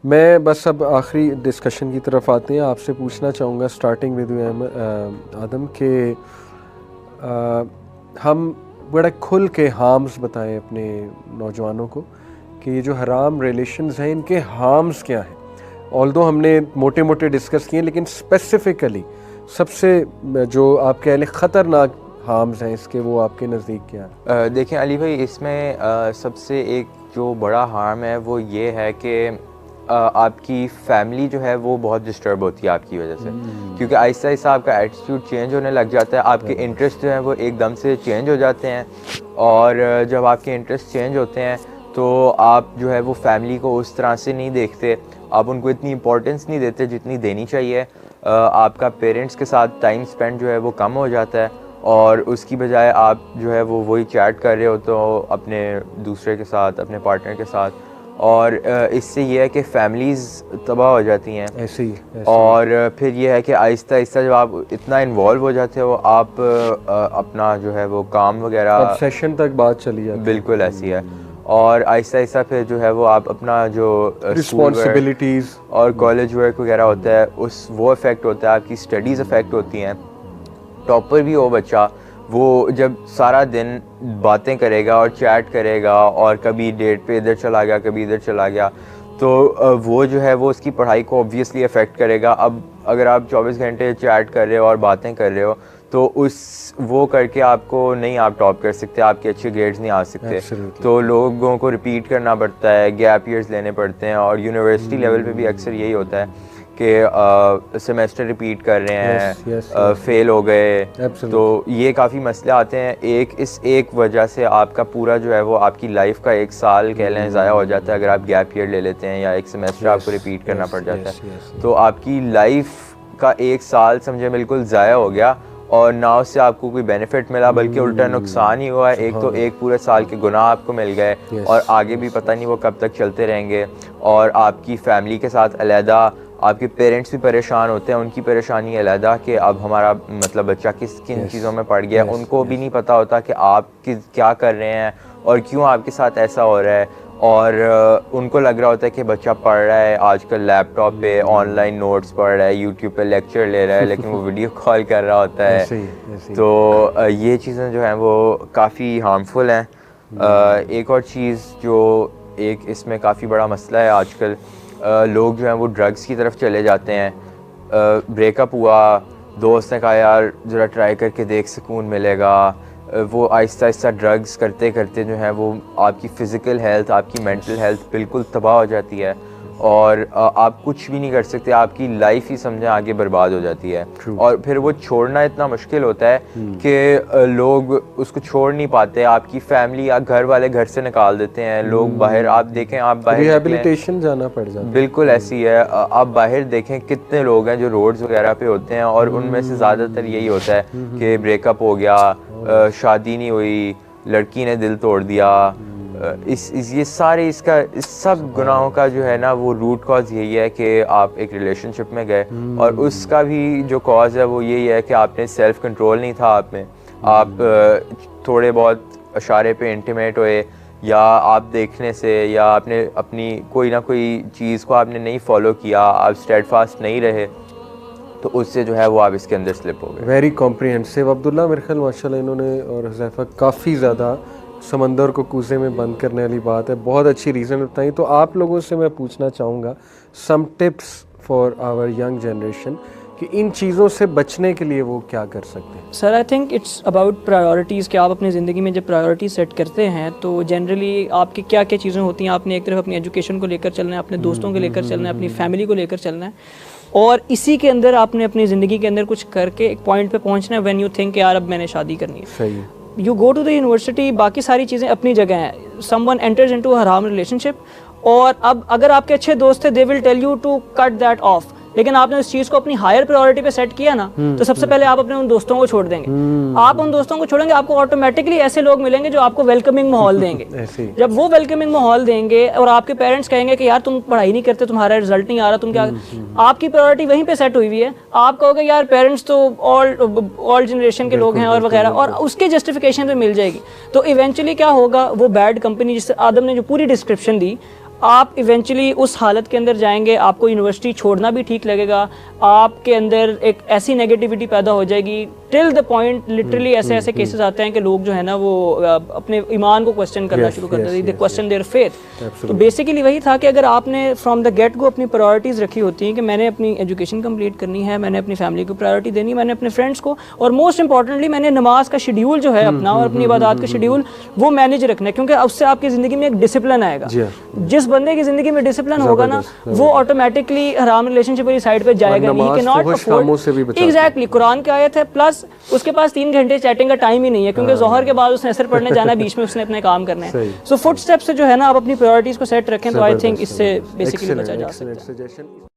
मैं बस अब आखिरी डिस्कशन की तरफ आते हैं। आपसे पूछना चाहूँगा स्टार्टिंग विद आदम के हम बड़ा खुल के हार्म्स बताएं अपने नौजवानों को कि ये जो हराम रिलेशंस हैं इनके हार्म्स क्या हैं। ऑल्दो हमने मोटे मोटे डिस्कस किए, लेकिन स्पेसिफ़िकली सबसे जो आप कह लें ख़तरनाक हार्म्स हैं इसके, वो आपके नज़दीक क्या है? देखें अली भाई, इसमें सबसे एक जो बड़ा हार्म है वो ये है कि आपकी फैमिली जो है वो बहुत डिस्टर्ब होती है आपकी वजह से, क्योंकि आहिस्ता आहिस्ता आपका एटीट्यूड चेंज होने लग जाता है, आपके इंटरेस्ट जो हैं वो एकदम से चेंज हो जाते हैं। और जब आपके इंटरेस्ट चेंज होते हैं तो आप जो है वो फैमिली को उस तरह से नहीं देखते, आप उनको इतनी इंपॉर्टेंस नहीं देते जितनी देनी चाहिए। आपका पेरेंट्स के साथ टाइम स्पेंड जो है वो कम हो जाता है, और उसकी बजाय आप जो है वो वही चैट कर रहे हो तो अपने दूसरे के साथ, अपने पार्टनर के साथ, और इससे ये है कि फैमिलीज़ तबाह हो जाती हैं ऐसे ही। और फिर ये है कि आहिस्ता आहिस्ता जब आप इतना इन्वॉल्व हो जाते हो, आप अपना जो है वो काम वगैरह, ऑब्सेशन तक बात चली जाती है। बिल्कुल ऐसी है। और आहिस्ता आहिस्ता फिर जो है वो आप अपना जो रिस्पॉन्सिबिलिटीज़ और कॉलेज वर्क वगैरह होता है उस वो इफ़ेक्ट होता है, आपकी स्टडीज़ इफ़ेक्ट होती हैं। टॉपर भी हो बच्चा, वो जब सारा दिन बातें करेगा और चैट करेगा और कभी डेट पे इधर चला गया, कभी इधर चला गया, तो वो जो है वो उसकी पढ़ाई को ऑब्वियसली अफेक्ट करेगा। अब अगर आप 24 घंटे चैट कर रहे हो और बातें कर रहे हो तो उस वो करके आपको नहीं, आप टॉप कर सकते, आपके अच्छे ग्रेड्स नहीं आ सकते। तो लोगों को रिपीट करना पड़ता है, गैप ईयर्स लेने पड़ते हैं, और यूनिवर्सिटी लेवल पे भी अक्सर यही होता है कि सेमेस्टर रिपीट कर रहे हैं, फेल हो गए, तो ये काफ़ी मसले आते हैं। एक वजह से आपका पूरा जो है वो आपकी लाइफ का एक साल कह लें ज़ाया हो जाता है अगर आप गैप ईयर ले लेते हैं, या एक सेमेस्टर आपको रिपीट करना पड़ जाता है। तो आपकी लाइफ का एक साल समझे बिल्कुल ज़ाया हो गया, और ना उससे आपको कोई बेनिफिट मिला बल्कि उल्टा नुकसान ही हुआ है। एक तो एक पूरे साल के गुनाह आपको मिल गए, और आगे भी पता नहीं वो कब तक चलते रहेंगे। और आपकी फैमिली के साथ अलहदा, आपके पेरेंट्स भी परेशान होते हैं, उनकी परेशानी अलहदा कि अब हमारा मतलब बच्चा किन चीज़ों में पड़ गया, उनको भी नहीं पता होता कि आप क्या कर रहे हैं और क्यों आपके साथ ऐसा हो रहा है। और उनको लग रहा होता है कि बच्चा पढ़ रहा है, आजकल लैपटॉप पे ऑनलाइन नोट्स पढ़ रहा है, यूट्यूब पे लेक्चर ले रहा है, लेकिन वो वीडियो कॉल कर रहा होता है। ऐसे तो ये चीज़ें जो हैं वो काफ़ी हार्मफुल हैं। एक और चीज़ जो एक इसमें काफ़ी बड़ा मसला है आजकल, लोग जो हैं वो ड्रग्स की तरफ चले जाते हैं। ब्रेकअप हुआ, दोस्त ने कहा यार ज़रा ट्राई करके देख, सुकून मिलेगा, वो आहिस्ता आहिस्ता ड्रग्स करते करते जो है वो आपकी फ़िज़िकल हेल्थ, आपकी मेंटल हेल्थ बिल्कुल तबाह हो जाती है, और आप कुछ भी नहीं कर सकते, आपकी लाइफ ही समझें आगे बर्बाद हो जाती है। और फिर वो छोड़ना इतना मुश्किल होता है कि लोग उसको छोड़ नहीं पाते, आपकी फैमिली या घर वाले घर से निकाल देते हैं। लोग बाहर, आप देखें, आप बाहर रिहैबिलिटेशन जाना पड़ जाता है। बिल्कुल ऐसी है। आप बाहर देखें कितने लोग हैं जो रोड्स वगैरह पे होते हैं, और उनमें से ज़्यादातर यही होता है कि ब्रेकअप हो गया, शादी नहीं हुई, लड़की ने दिल तोड़ दिया। ये सारे इस सब गुनाहों का जो है ना वो रूट कॉज यही है कि आप एक रिलेशनशिप में गए, और उसका भी जो कॉज है वो यही है कि आपने सेल्फ कंट्रोल नहीं था आप में। आप थोड़े बहुत इशारे पे इंटीमेट हुए, या आप देखने से, या आपने अपनी कोई ना कोई चीज़ को आपने नहीं फॉलो किया, आप स्टेडफास्ट नहीं रहे, तो उससे जो है वो आप इसके अंदर स्लिप हो गए। वेरी कॉम्प्रिहेंसिव अब्दुल्ला, मेरे ख्याल माशाल्लाह इन्होंने और हुज़ैफा काफ़ी ज़्यादा समंदर को कूज़े में बंद करने वाली बात है, बहुत अच्छी रीज़न बताई। तो आप लोगों से मैं पूछना चाहूँगा some tips for our young generation कि इन चीज़ों से बचने के लिए वो क्या कर सकते हैं। Sir I think it's about priorities, कि आप अपनी ज़िंदगी में जब प्रायोरिटी सेट करते हैं तो जनरली आपकी क्या क्या चीज़ें होती हैं। आपने एक तरफ अपनी एजुकेशन को लेकर चलना है, अपने दोस्तों को लेकर चलना है, अपनी फैमिली को लेकर चलना है, और इसी के अंदर आपने अपनी ज़िंदगी के अंदर कुछ करके एक पॉइंट पे पहुंचना है व्हेन यू थिंक यार अब मैंने शादी करनी है। सही। You go to the university, बाकी सारी चीज़ें अपनी जगह हैं। समवन एंटर्स इनटू अ हराम रिलेशनशिप, और अब अगर आपके अच्छे दोस्त थे they will tell you to cut that off, लेकिन आपने उस चीज़ को अपनी हायर प्रायोरिटी पे सेट किया ना, तो सबसे पहले आप अपने उन दोस्तों को छोड़ देंगे। आप उन दोस्तों को छोड़ेंगे, आपको ऑटोमेटिकली ऐसे लोग मिलेंगे जो आपको वेलकमिंग माहौल देंगे। जब वो वेलकमिंग माहौल देंगे और आपके पेरेंट्स कहेंगे कि यार तुम पढ़ाई नहीं करते, तुम्हारा रिजल्ट नहीं आ रहा, तुम क्या, आपकी प्रायोरिटी वहीं पे सेट हुई है। आप कहोगे यार पेरेंट्स तो ऑल जनरेशन के लोग हैं और वगैरह, और उसके जस्टिफिकेशन पे मिल जाएगी। तो इवेंचुअली क्या होगा, वो बैड कंपनी, जिससे आदम ने जो पूरी डिस्क्रिप्शन दी, आप इवेंचुअली उस हालत के अंदर जाएंगे, आपको यूनिवर्सिटी छोड़ना भी ठीक लगेगा, आपके अंदर एक ऐसी नेगेटिविटी पैदा हो जाएगी टिल द पॉइंट लिटरली ऐसे ऐसे केसेस आते हैं कि लोग जो है ना वो अपने ईमान को क्वेश्चन करना शुरू कर देते हैं, दे क्वेश्चन देयर फेथ। तो बेसिकली वही था कि अगर आपने फ्रॉम द गेट को अपनी प्रायोरिटीज़ रखी होती हैं कि मैंने अपनी एजुकेशन कंप्लीट करनी है, मैंने अपनी फैमिली को प्रायोरिटी देनी है, मैंने अपने फ्रेंड्स को, और मोस्ट इंपॉर्टेंटली मैंने नमाज का शेड्यूल जो है अपना और अपनी इबादत का शेड्यूल वो मैनेज रखना है, क्योंकि उससे आपकी ज़िंदगी में एक डिसिप्लिन आएगा। जिस बंदे की ज़िंदगी में डिसिप्लिन होगा ना, वो ऑटोमेटिकली हराम रिलेशनशिप वाली साइड पे जाएगा नहीं, कि नॉट अफोर्ड। एग्जैक्टली, कुरान की आयत है, प्लस उसके पास 3 घंटे चैटिंग का टाइम ही नहीं है, क्योंकि जोहर के बाद उसने असर पढ़ने जाना है, बीच में उसने अपने काम करने हैं। सो फुट स्टेप से जो है ना आप अपनी प्रायोरिटीज़ को सेट रखें, तो आई थिंक इससे बेसिकली बचा जा सकता है।